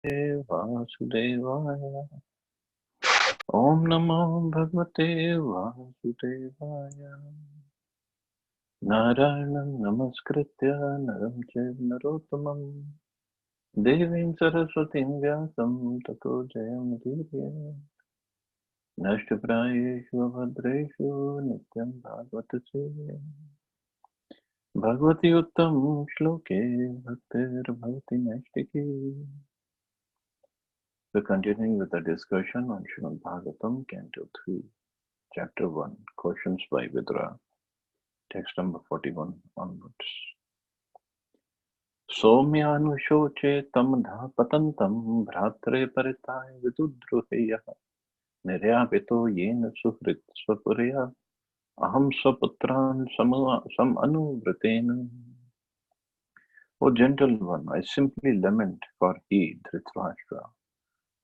Vasudevaya. Om Namo Bhagavate Vasudevaya. Narayanam Namaskritya Naram Chaiv Narottamam Devim Saraswatim Vyasam Tato Jayam Udhiraya. Nashtaprayeshu Bhadreshu Nityam Bhagavata Sevaya. Bhagavati Uttam Shloke Bhaktir Bhavati Nashtiki. We're continuing with the discussion on Srimad Bhagavatam, Canto 3, Chapter 1, Questions by Vidura, text number 41 onwards. Somyanushoche tam dha patantam bhratre paritaya vidudruheya niryapito yena suhrit svapurya aham swaputran sam anuvratena. O gentle one, I simply lament for he, Dhritarashtra,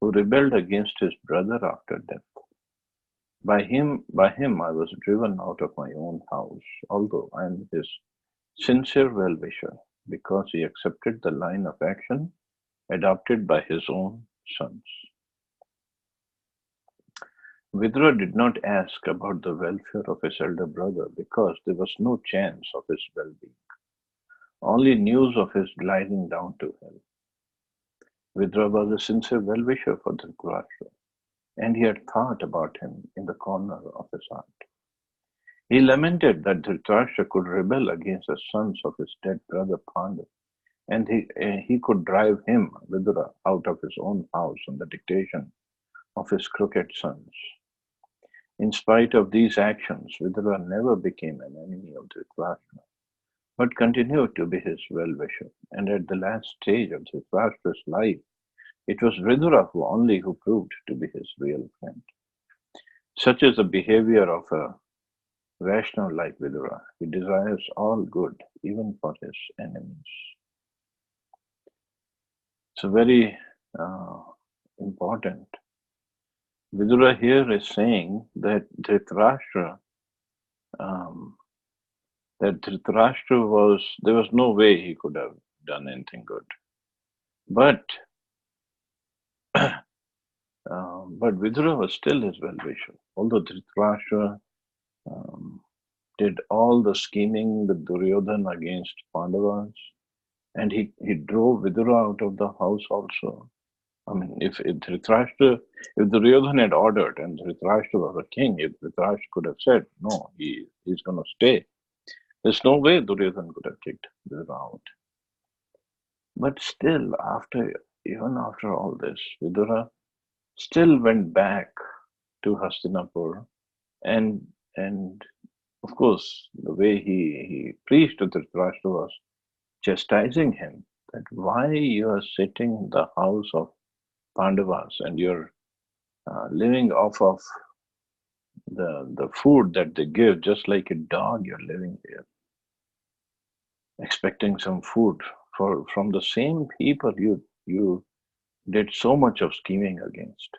who rebelled against his brother after death. By him I was driven out of my own house, although I am his sincere well-wisher, because he accepted the line of action adopted by his own sons. Vidura did not ask about the welfare of his elder brother because there was no chance of his well-being, only news of his gliding down to hell. Vidura was a sincere well-wisher for Dhritarashtra, and he had thought about him in the corner of his heart. He lamented that Dhritarashtra could rebel against the sons of his dead brother Pandu, and he could drive him, Vidura, out of his own house on the dictation of his crooked sons. In spite of these actions, Vidura never became an enemy of Dhritarashtra, but continued to be his well-wisher. And at the last stage of Dhritarashtra's life, it was Vidura who proved to be his real friend. Such is the behavior of a Vaishnava like Vidura. He desires all good, even for his enemies. So very important. Vidura here is saying that Dhritarashtra there was no way he could have done anything good. But Vidura was still his well-wisher. Although Dhritarashtra did all the scheming with Duryodhana against Pandavas, and he drove Vidura out of the house also. I mean, if Duryodhana had ordered and Dhritarashtra was a king, if Dhritarashtra could have said, no, he's going to stay, there's no way Duryodhana could have kicked Vidura out. But still, even after all this, Vidura still went back to Hastinapur, and of course, the way he preached to Dhritarashtra was chastising him that why you are sitting in the house of Pandavas and you're living off of the food that they give, just like a dog. You're living here, expecting some food from the same people you did so much of scheming against.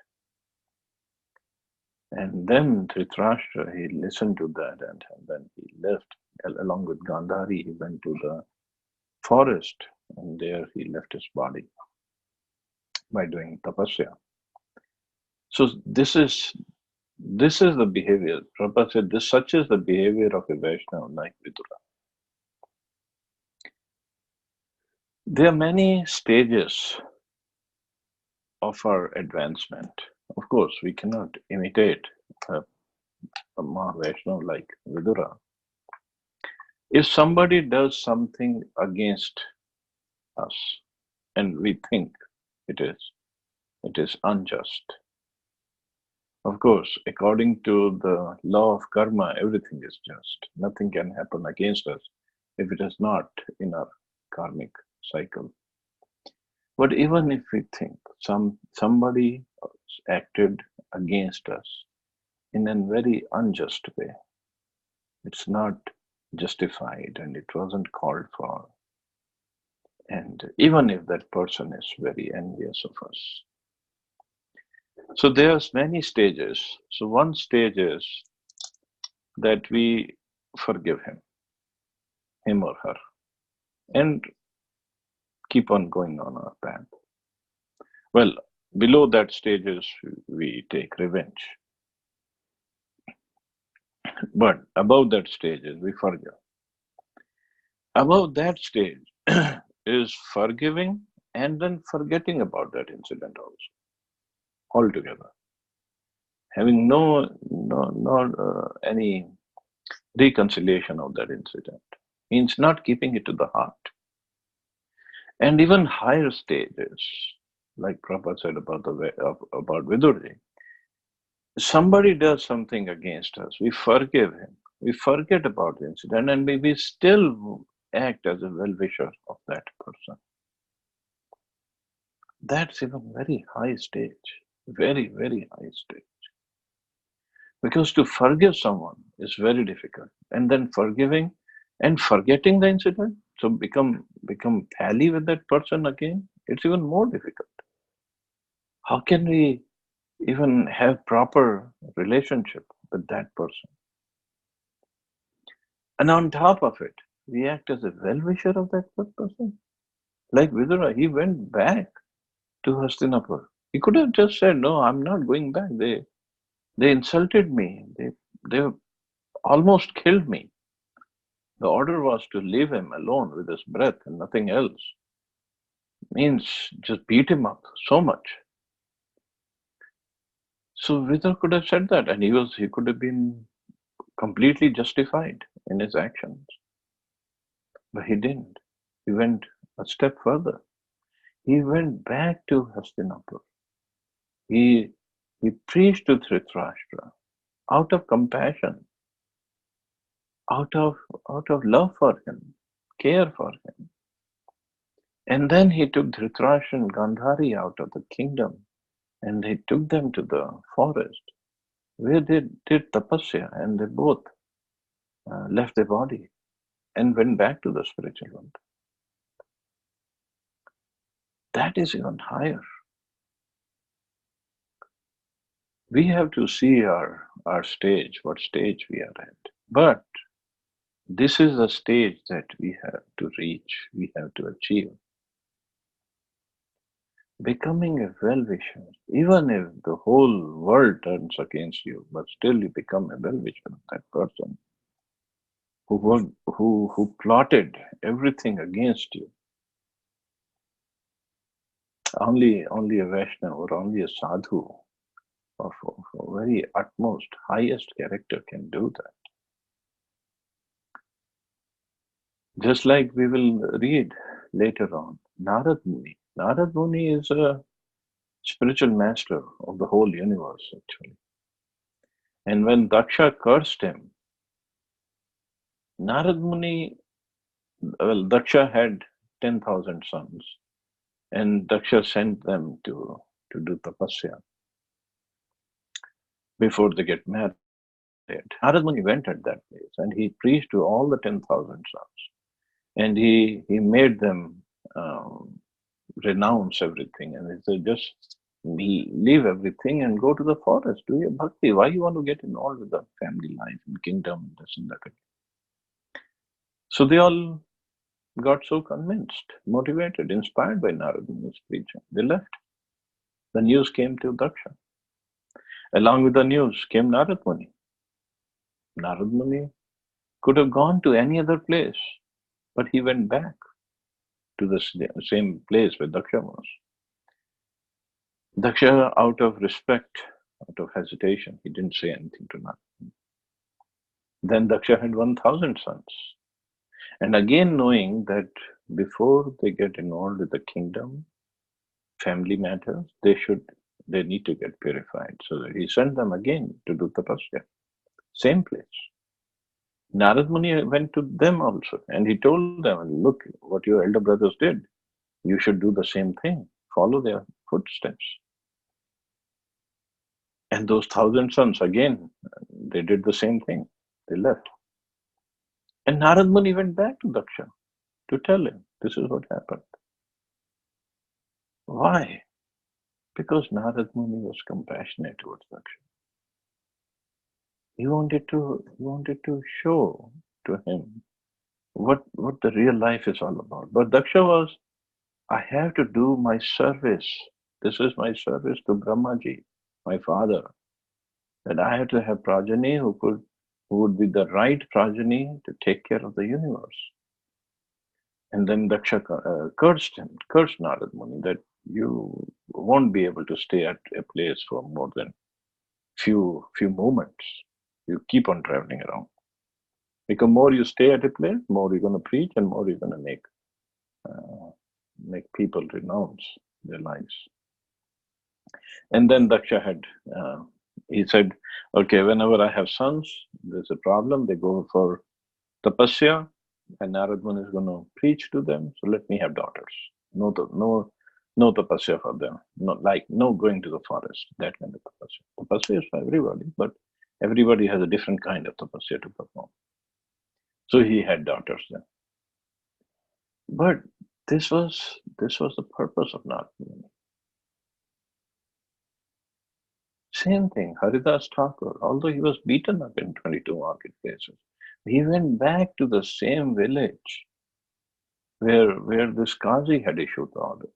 And then Dhritarashtra, he listened to that, and then he left along with Gandhari. He went to the forest, and there he left his body by doing tapasya. So this is the behavior. Prabhupada said such is the behavior of a Vaishnava like Vidura. There are many stages of our advancement. Of course, we cannot imitate a Maha-Vaishnava like Vidura. If somebody does something against us and we think it is unjust, of course, according to the law of karma, everything is just. Nothing can happen against us if it is not in our karmic cycle. But even if we think somebody acted against us in a very unjust way, it's not justified and it wasn't called for. And even if that person is very envious of us. So there's many stages. So one stage is that we forgive him or her, and keep on going on our path. Well, below that stage is we take revenge. But above that stage is we forgive. Above that stage is forgiving and then forgetting about that incident also altogether. Having no any reconciliation of that incident means not keeping it to the heart. And even higher stages, like Prabhupada said about about Vidura, somebody does something against us, we forgive him, we forget about the incident, and we still act as a well-wisher of that person. That's even very high stage, very, very high stage. Because to forgive someone is very difficult. And then forgiving and forgetting the incident, so become pally with that person again, it's even more difficult. How can we even have proper relationship with that person? And on top of it, we act as a well-wisher of that person. Like Vidura, he went back to Hastinapur. He could have just said, "No, I'm not going back. They insulted me. They almost killed me." The order was to leave him alone with his breath and nothing else. Means just beat him up so much. So Vidura could have said that, and he could have been completely justified in his actions. But he didn't. He went a step further. He went back to Hastinapur. He he preached to Dhritarashtra out of compassion, out of love for him, care for him. And then he took Dhritarashtra and Gandhari out of the kingdom and he took them to the forest where they did tapasya, and they both left their body and went back to the spiritual world. That is even higher. We have to see our stage, what stage we are at. But this is the stage that we have to reach, we have to achieve. Becoming a well-wisher, even if the whole world turns against you, but still you become a well-wisher of that person who plotted everything against you. Only a Vaishnava or only a sadhu of very utmost, highest character can do that. Just like we will read later on, Narad Muni. Narad Muni is a spiritual master of the whole universe, actually. And when Daksha cursed him, Narad Muni, well, Daksha had 10,000 sons, and Daksha sent them to do tapasya before they get married. Narad Muni went at that place and he preached to all the 10,000 sons. And he made them renounce everything. And he said, just leave everything and go to the forest, do your bhakti. Why you want to get involved with the family life and kingdom, this and that? So they all got so convinced, motivated, inspired by Narad Muni's preaching. They left. The news came to Daksha. Along with the news came Narad Muni. Narad Muni could have gone to any other place, but he went back to the same place where Daksha was. Daksha, out of respect, out of hesitation, he didn't say anything to Narad. Then Daksha had 1,000 sons. And again, knowing that before they get involved with the kingdom, family matters, they need to get purified. So he sent them again to do tapasya. Same place. Narad Muni went to them also, and he told them, look, what your elder brothers did, you should do the same thing. Follow their footsteps. And those 1,000 sons, again, they did the same thing. They left. And Narad Muni went back to Daksha to tell him, this is what happened. Why? Because Narad Muni was compassionate towards Daksha. He wanted to show to him what the real life is all about. But Daksha was, I have to do my service This is my service to Brahmaji, my father, that I have to have progeny who would be the right progeny to take care of the universe. And then Daksha cursed Narad Muni that you won't be able to stay at a place for more than few moments. You keep on traveling around. Because more you stay at a place, more you're going to preach, and more you're going to make people renounce their lives. And then Daksha he said, okay, whenever I have sons, there's a problem. They go for tapasya, and Narad Muni is going to preach to them. So let me have daughters. No tapasya for them. No going to the forest. That kind of tapasya. Tapasya is for everybody, but everybody has a different kind of tapasya to perform. So he had daughters then. But this was the purpose of Narad Muni. Same thing, Haridas Thakur, although he was beaten up in 22 marketplaces, he went back to the same village where this Qazi had issued the orders.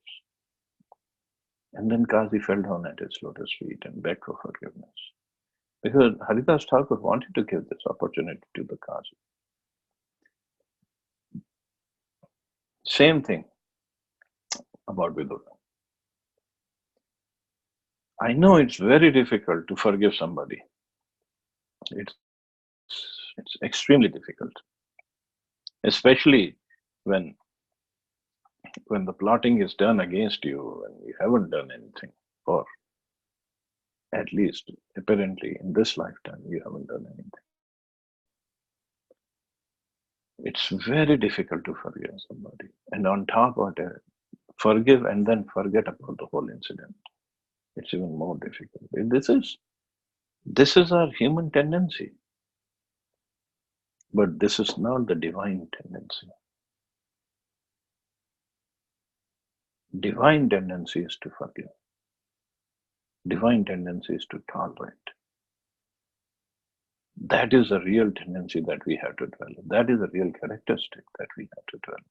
And then Qazi fell down at his lotus feet and begged for forgiveness. Because Haridas Thakur wanted to give this opportunity to the Qazi. Same thing about Vidura. I know it's very difficult to forgive somebody. It's extremely difficult, especially when the plotting is done against you and you haven't done anything, or at least apparently in this lifetime you haven't done anything. It's very difficult to forgive somebody, and on top of that, forgive and then forget about the whole incident. It's even more difficult. This is our human tendency, but this is not the divine tendency. Divine tendency is to forgive. Divine tendency is to tolerate. That is a real tendency that we have to develop. That is a real characteristic that we have to develop.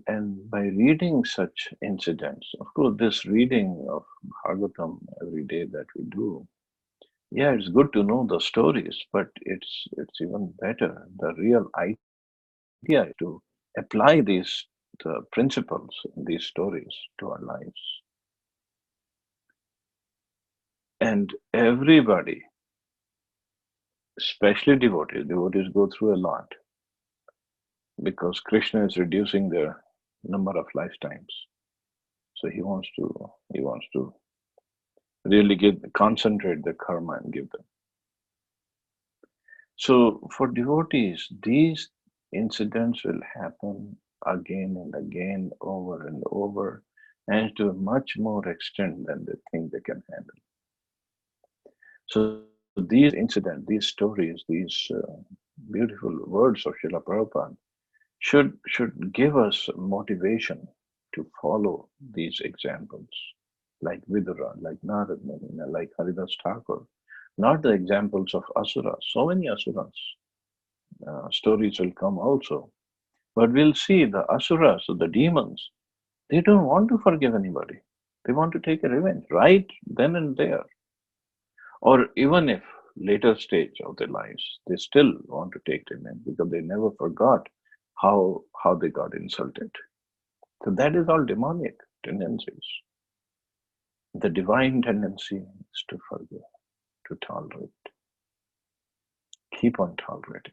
And by reading such incidents, of course, this reading of Bhagavatam every day that we do, yeah, it's good to know the stories, but it's even better. The real idea is to apply the principles in these stories to our lives. And everybody, especially devotees go through a lot, because Krishna is reducing their number of lifetimes. So he wants to really concentrate the karma and give them. So for devotees, these incidents will happen again and again, over and over, and to a much more extent than they think they can handle. So these incidents, these stories, these beautiful words of Srila Prabhupada should give us motivation to follow these examples, like Vidura, like Narad Muni, like Haridas Thakur, not the examples of asuras. So many asuras. Stories will come also. But we'll see the asuras, the demons, they don't want to forgive anybody. They want to take a revenge right then and there. Or even if later stage of their lives, they still want to take revenge because they never forgot how they got insulted. So that is all demonic tendencies. The divine tendency is to forgive, to tolerate. Keep on tolerating.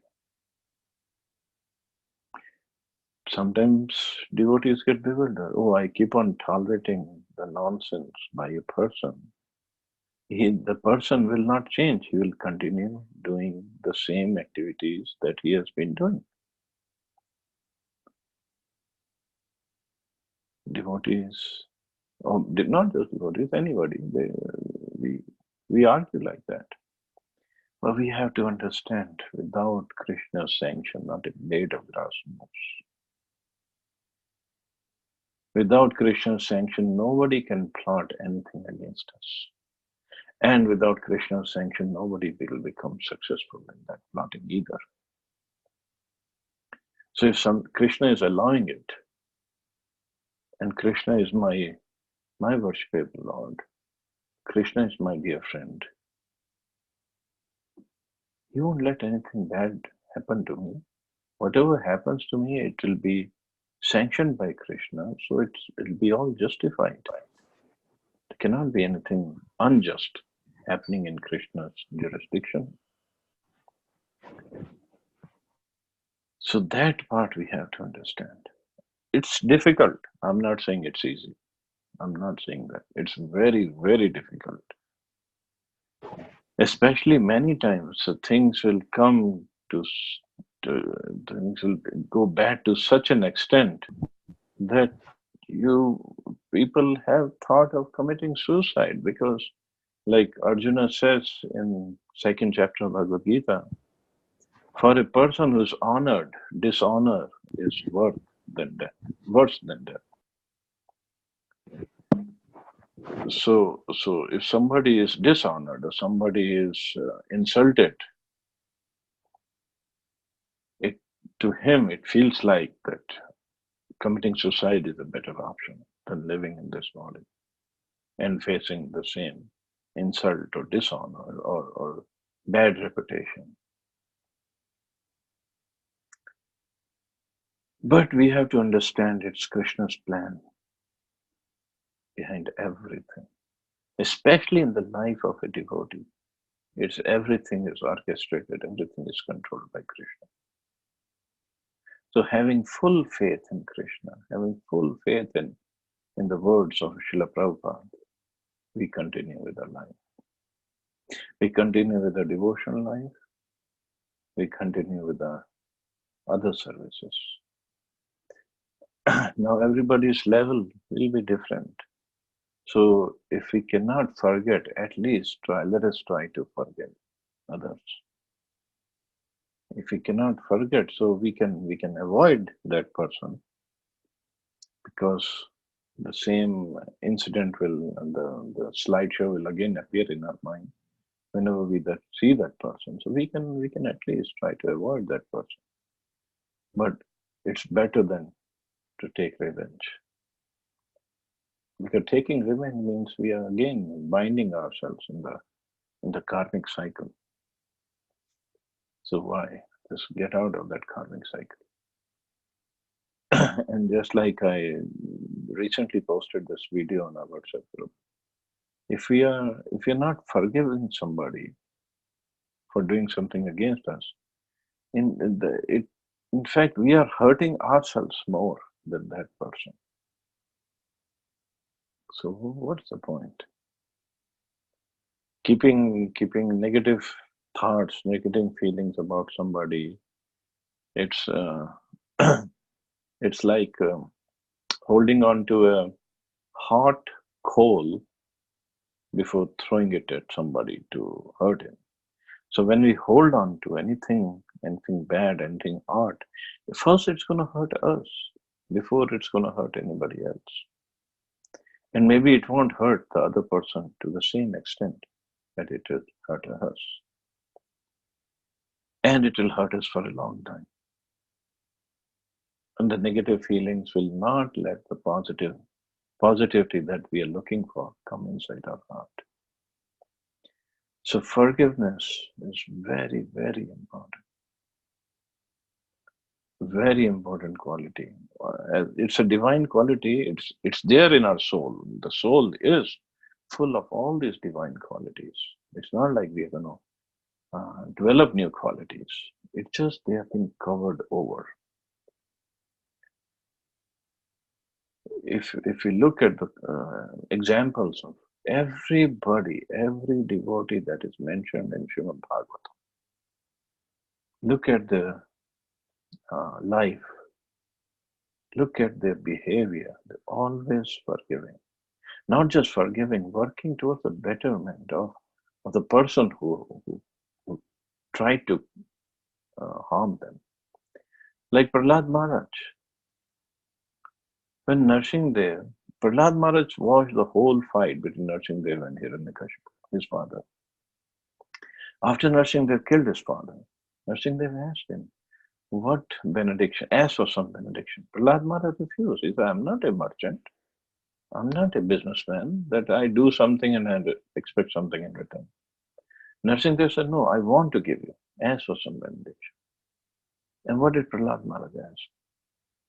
Sometimes devotees get bewildered. Oh, I keep on tolerating the nonsense by a person. The person will not change. He will continue doing the same activities that he has been doing. Devotees, or not just devotees, anybody, we argue like that. But we have to understand, without Krishna's sanction, not a blade of grass moves. Without Krishna's sanction, nobody can plot anything against us. And without Krishna's sanction, nobody will become successful in that plotting either. So if Krishna is allowing it, And Krishna is my worshipable Lord. Krishna is my dear friend. He won't let anything bad happen to me. Whatever happens to me, it will be sanctioned by Krishna, so it'll be all justified. There cannot be anything unjust happening in Krishna's jurisdiction. So that part we have to understand. It's difficult. I'm not saying it's easy. I'm not saying that. It's very, very difficult. Especially many times, so things will come things will go bad to such an extent that you people have thought of committing suicide because, like Arjuna says in second chapter of Bhagavad Gita, for a person who's honored, dishonor is worse than death. So if somebody is dishonored or somebody is insulted, to him it feels like that committing suicide is a better option than living in this body and facing the same insult or dishonor or bad reputation. But we have to understand it's Krishna's plan behind everything, especially in the life of a devotee. It's everything is orchestrated, everything is controlled by Krishna. So having full faith in Krishna, having full faith in the words of Srila Prabhupada, we continue with our life. We continue with our devotional life. We continue with our other services. Now everybody's level will be different. So if we cannot forget, at least let us try to forget others. If we cannot forget, so we can avoid that person, because the same incident will, and the slideshow will again appear in our mind whenever we see that person. So we can at least try to avoid that person. But it's better than to take revenge. Because taking revenge means we are again binding ourselves in the karmic cycle. So why? Just get out of that karmic cycle. And just like I recently posted this video on our WhatsApp group, if you're not forgiving somebody for doing something against us, in fact we are hurting ourselves more than that person. So what's the point? Keeping negative thoughts, negative feelings about somebody, it's it's like holding on to a hot coal before throwing it at somebody to hurt him. So when we hold on to anything bad, anything hot, first it's going to hurt us before it's going to hurt anybody else. And maybe it won't hurt the other person to the same extent that it will hurt us. And it will hurt us for a long time. And the negative feelings will not let the positivity that we are looking for come inside our heart. So forgiveness is very, very important. Very important quality. It's a divine quality. It's there in our soul. The soul is full of all these divine qualities. It's not like we are going to develop new qualities. It's just they have been covered over. If we look at the examples of everybody, every devotee that is mentioned in Srimad Bhagavatam, look at their life, look at their behavior. They're always forgiving. Not just forgiving, working towards the betterment of the person who tried to harm them. Like Prahlad Maharaj. When Nrsimhadev, Prahlad Maharaj watched the whole fight between Nrsimhadev and Hiranyakashipu, his father. After Nrsimhadev killed his father, Nrsimhadev asked him, What benediction? Ask for some benediction. Prahlad Maharaj refused. He said, I'm not a merchant. I'm not a businessman that I do something and I expect something in return. Narsimha said, no, I want to give you. Ask for some benediction. And what did Prahlad Maharaj ask?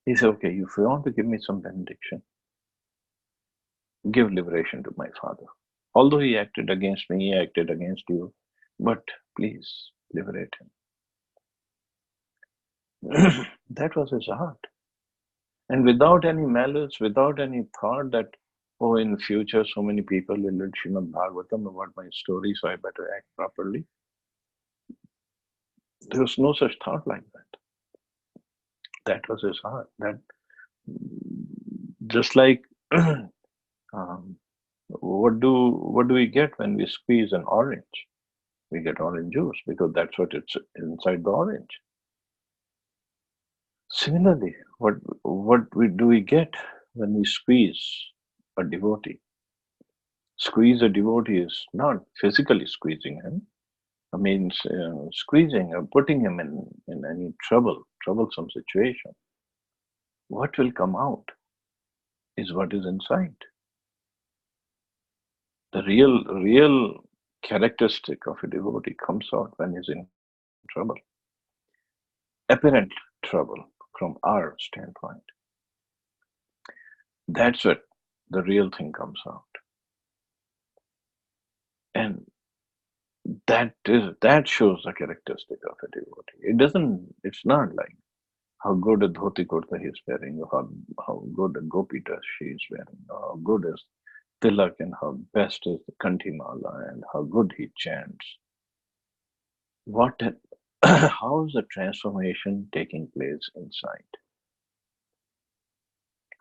He said, okay, if you want to give me some benediction, give liberation to my father. Although he acted against me, he acted against you, but please liberate him. That was his heart. And without any malice, without any thought that, oh, in future so many people will read Srimad Bhagavatam about my story, so I better act properly. There was no such thought like that. That was his heart. That just like what do we get when we squeeze an orange? We get orange juice because that's what it's inside the orange. Similarly, what do we get when we squeeze a devotee? Squeeze a devotee is not physically squeezing him. I mean, squeezing or putting him in any troublesome situation. What will come out is what is inside. The real characteristic of a devotee comes out when he's in trouble. Apparent trouble from our standpoint. That's what the real thing comes out. And that shows the characteristic of a devotee. It's not like how good a dhoti kurta he is wearing, or how good a gopi dress she is wearing, or how good is tilak and how best is the kantimala and how good he chants. How is the transformation taking place inside?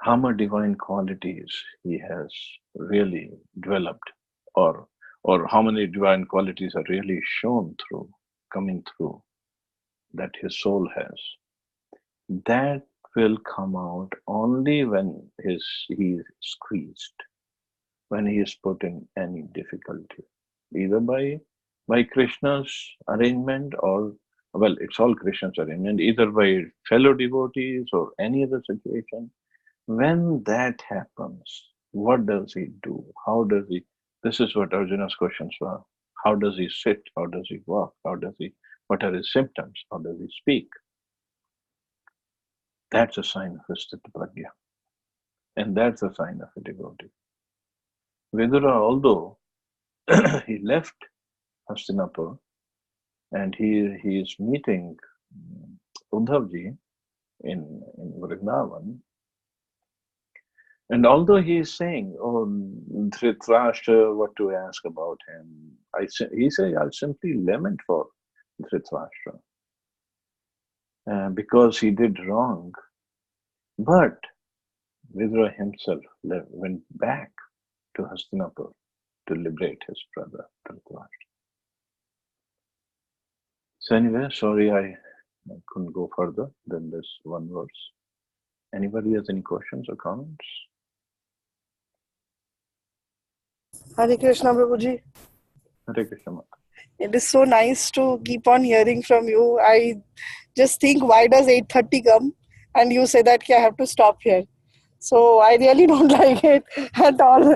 How much divine qualities he has really developed, or how many divine qualities are really shown through, coming through, that his soul has. That will come out only when he is squeezed, when he is put in any difficulty, either by Krishna's arrangement or, well, it's all Krishna's arrangement, either by fellow devotees or any other situation. When that happens, what does he do? How does he? This is what Arjuna's questions were. How does he sit? How does he walk? What are his symptoms? How does he speak? That's a sign of a sthita prajna. And that's a sign of a devotee. Vidura, although he left Hastinapur and he is meeting Uddhavji in Vrindavan, and although he is saying, oh, Dhritarashtra, what to ask about him? He said, I'll simply lament for Dhritarashtra because he did wrong. But Vidura himself went back to Hastinapur to liberate his brother Dhritarashtra. So anyway, sorry I couldn't go further than this one verse. Anybody has any questions or comments? Hare Krishna, Prabhuji. Hare Krishna. It is so nice to keep on hearing from you. I just think, why does 8:30 come? And you say that I have to stop here. So I really don't like it at all.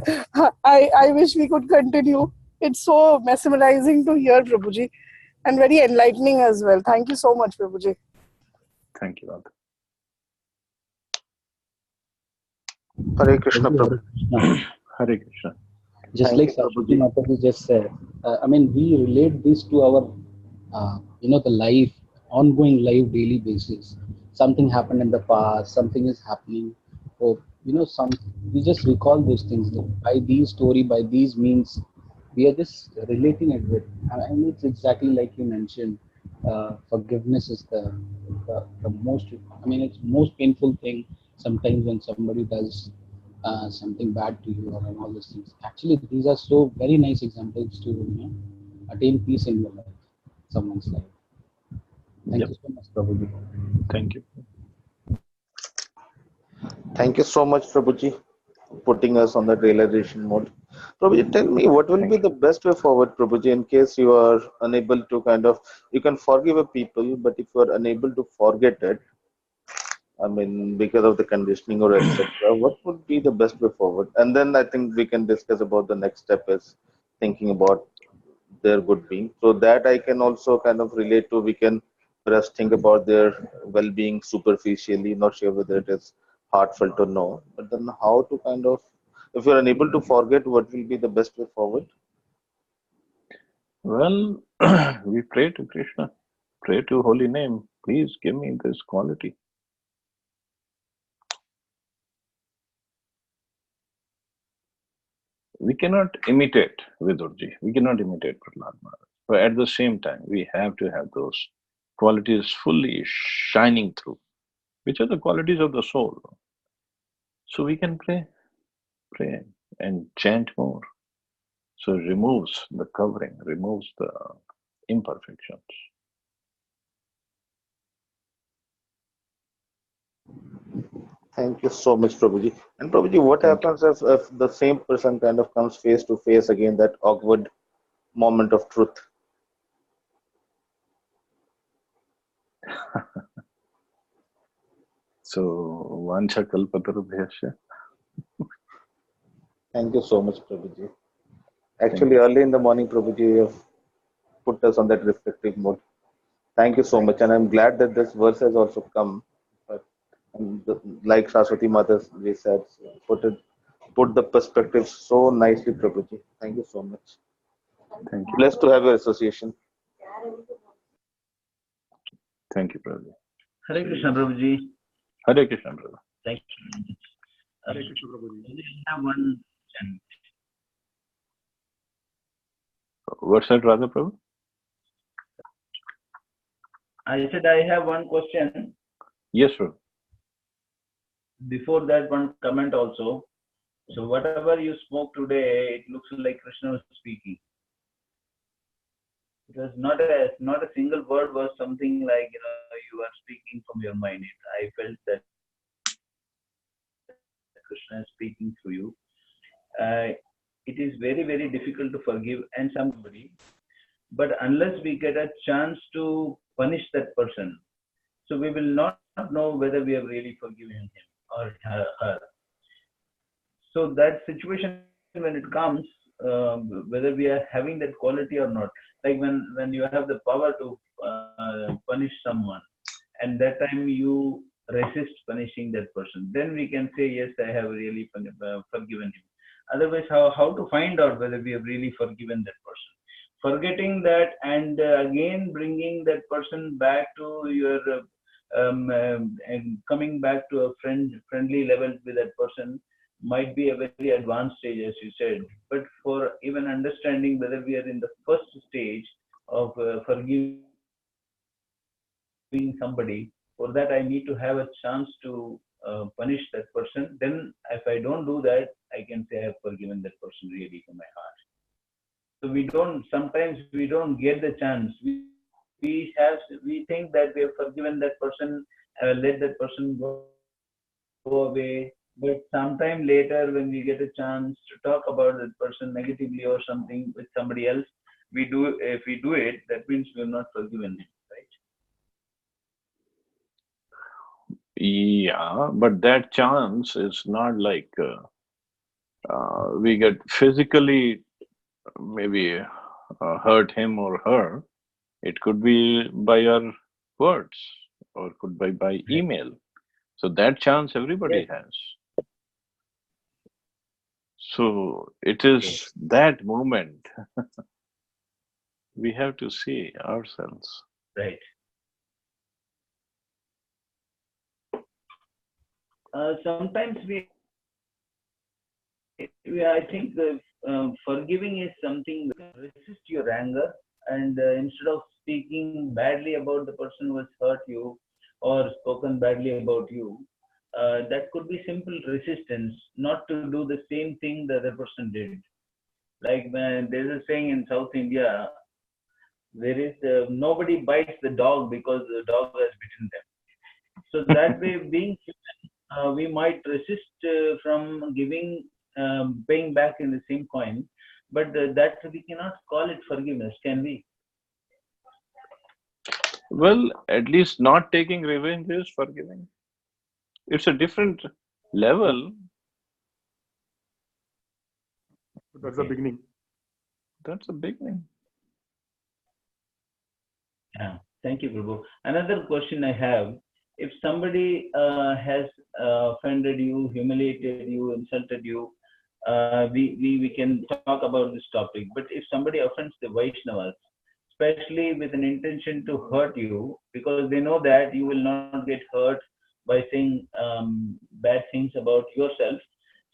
I wish we could continue. It's so mesmerizing to hear, Prabhuji, and very enlightening as well. Thank you so much, Prabhuji. Thank you, Radha. Hare Krishna, Prabhu. Hare Krishna. Just like Saraswati Mataji just said, we relate this to our, the life, ongoing life, daily basis. Something happened in the past, something is happening, or we just recall those things by these story, by these means. We are just relating it with, and it's exactly like you mentioned. Forgiveness is the most. It's most painful thing sometimes when somebody does something bad to you, or all these things. Actually, these are so very nice examples to attain peace in your life, someone's life. Thank you so much, Prabhuji. Thank you. Thank you so much, Prabhuji. putting us on that realization mode. Prabhuji, tell me what will Thank be you. the best way forward, Prabhuji, in case you are unable to kind of, you can forgive a people, but if you are unable to forget it, I mean, because of the conditioning or etc., what would be the best way forward? And then I think we can discuss about the next step is thinking about their good being. So that I can also kind of relate to. We can just think about their well-being superficially, not sure whether it is heartfelt or no. But then how to kind of, if you're unable to forget, what will be the best way forward? Well, we pray to Krishna, pray to holy name. Please give me this quality. We cannot imitate Vidurji. We cannot imitate Prahlad Maharaj. But at the same time, we have to have those qualities fully shining through, which are the qualities of the soul. So we can pray, and chant more. So it removes the covering, removes the imperfections. Thank you so much, Prabhuji. And Prabhuji, what Thank you. happens if the same person kind of comes face to face again, that awkward moment of truth? So, Vancha Kalpatarubhyasya. Thank you so much, Prabhuji. Thank Actually, you. early in the morning, Prabhuji, you have put us on that reflective mode. Thank you so Thank much. And I'm glad that this verse has also come. But like Saraswati Mata we said, put the perspective so nicely, Prabhuji. Thank you so much. thank you. Blessed to have your association. Thank you, brother. Hare Krishna, Prabhuji. Hare Krishna, brother. Thank you. I have one question. What's that, Radha Prabhu? I said I have one question. Yes, sir. Before that, one comment also. So whatever you spoke today, it looks like Krishna was speaking. It was not a single word was something like you are speaking from your mind. I felt that Krishna is speaking through you. It is very, very difficult to forgive and somebody, but unless we get a chance to punish that person, so we will not know whether we have really forgiven him or her. So that situation when it comes, whether we are having that quality or not, like when you have the power to punish someone, and that time you resist punishing that person, then we can say yes, I have really forgiven him. Otherwise, how to find out whether we have really forgiven that person? Forgetting that and again bringing that person back to your and coming back to a friendly level with that person might be a very advanced stage, as you said. But for even understanding whether we are in the first stage of forgiving somebody, for that I need to have a chance to punish that person. Then, if I don't do that, I can say I have forgiven that person really from my heart. So sometimes we don't get the chance. We think that we have forgiven that person, let that person go away. But sometime later, when we get a chance to talk about that person negatively or something with somebody else, if we do it, that means we have not forgiven him, right? Yeah, but that chance is not like we get physically maybe hurt him or her. It could be by our words or could be by Right. email. So that chance everybody Yes. has. So it Yes. is that moment we have to see ourselves. Right. Sometimes I think forgiving is something resist your anger and instead of speaking badly about the person who has hurt you or spoken badly about you, that could be simple resistance not to do the same thing the other person did. Like there's a saying in South India, there is nobody bites the dog because the dog has bitten them. So that way, being human, we might resist from giving, paying back in the same coin, but that we cannot call it forgiveness, can we? Well, at least not taking revenge is forgiving. It's a different level. That's the Okay. beginning. That's a beginning. Yeah. Thank you, Prabhu. Another question I have: if somebody has offended you, humiliated you, insulted you, we can talk about this topic. But if somebody offends the Vaishnavas, especially with an intention to hurt you, because they know that you will not get hurt by saying bad things about yourself,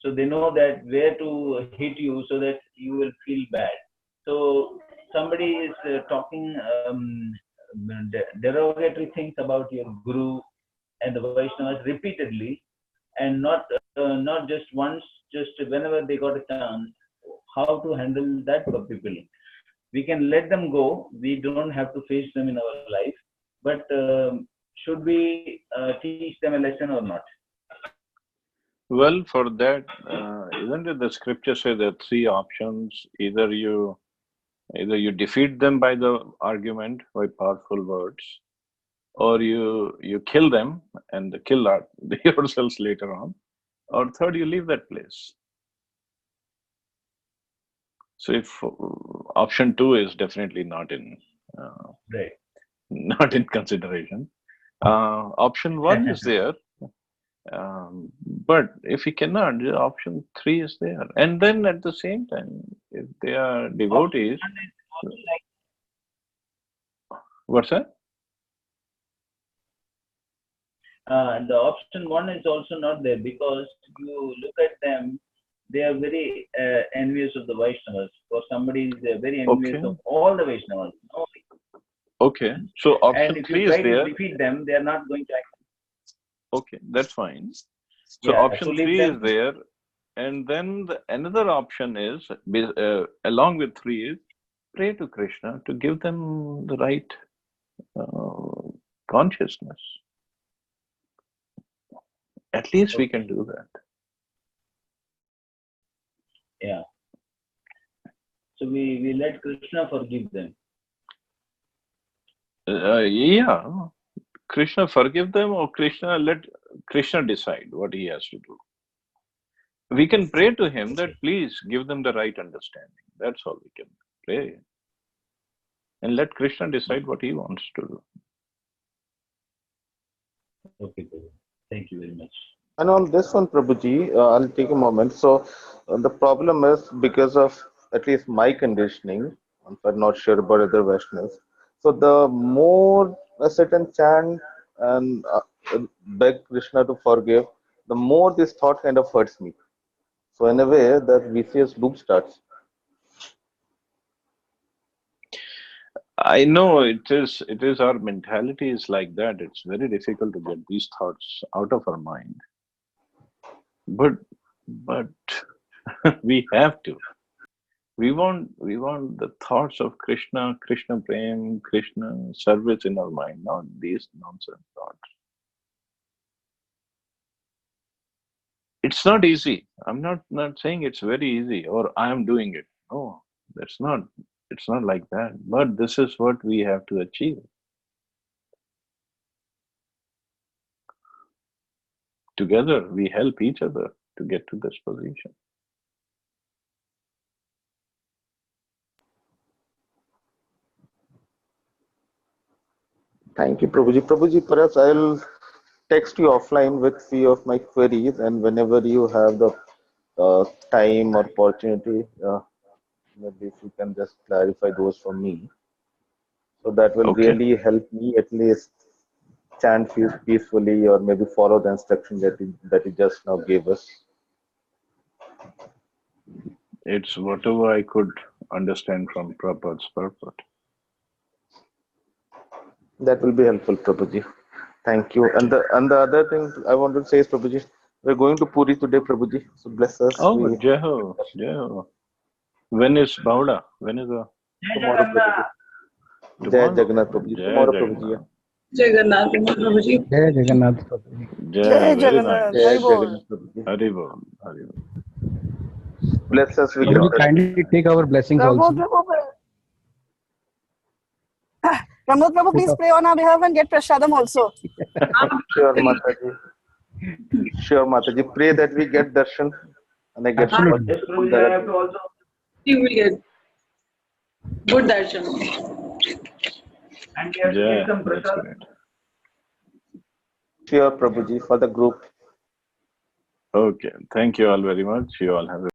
so they know that where to hit you so that you will feel bad. So somebody is talking derogatory things about your guru and the Vaishnavas repeatedly, and not just once, just whenever they got a chance. How to handle that for people? We can let them go. We don't have to face them in our life. But should we teach them a lesson or not? Well, for that, isn't it the scripture say there are three options? Either you defeat them by the argument, by powerful words, or you kill them and kill yourselves later on, or third, you leave that place. So if option 2 is definitely not in Right. not in consideration, option 1 is there. But if he cannot, the option 3 is there. And then at the same time, if they are devotees, what's that? The option 1 is also not there, because you look at them, they are very envious of the Vaishnavas. For somebody, they are very envious Okay. of all the Vaishnavas. Okay, so And option if 3 you is try to there. defeat them, they are not going to accept. Okay, that's fine. So Yeah, option so leave 3 them. is there. And then another option is, along with 3 is, pray to Krishna to give them the right consciousness. At least we can do that. Yeah. So we let Krishna forgive them. Yeah, Krishna forgive them, or let Krishna decide what he has to do. We can pray to him that please give them the right understanding. That's all we can pray. And let Krishna decide what he wants to do. Okay, Prabhu. Thank you very much. And on this one, Prabhuji, I'll take a moment. So the problem is because of at least my conditioning, I'm not sure about other Vaishnavas. So the more I sit and chant and beg Krishna to forgive, the more this thought kind of hurts me. So in a way, that vicious loop starts. I know it is our mentality is like that. It's very difficult to get these thoughts out of our mind. But we have to. We want the thoughts of Krishna, Krishna Prem, Krishna service in our mind, not these nonsense thoughts. It's not easy. I'm not saying it's very easy or I am doing it. No, it's not like that. But this is what we have to achieve. Together, we help each other to get to this position. Thank you, Prabhuji. Prabhuji, perhaps I'll text you offline with few of my queries, and whenever you have the time or opportunity, maybe if you can just clarify those for me, so that will Okay. really help me at least chant peacefully, or maybe follow the instruction that you just now gave us. It's whatever I could understand from Prabhupada's purport. That will be helpful, Prabhuji. Thank you. And the other thing I want to say is, Prabhuji, we're going to Puri today, Prabhuji. So bless us. Oh, Jeho. When is Bauda? When is Tomorrow, Prabhuji. Jai tomorrow? Jagannath, Prabhuji. Jai Tomorrow, Prabhuji. Jagannath. Jagannath, Prabhuji. Jai Jagannath Prabhu. Jai, Jai very nice. Jagannath. Jai Hari Bol. Jagannath Prabhuji. Hari Bol, Hari Bol. Bless us with Prabhuji, your kindly take our blessings Pramod also. Prabhu, Pramod Prabhu, Put please up. pray on our behalf and get Prashadam also. Sure, Mataji. Sure, Mataji. Pray that we get darshan and I get Absolutely. Yes, Prabhuji, I have to also. You will get good darshan. And we have to Yeah, get some that's prasad. great. Sure, Prabhuji, for the group. Okay, thank you all very much. You all have a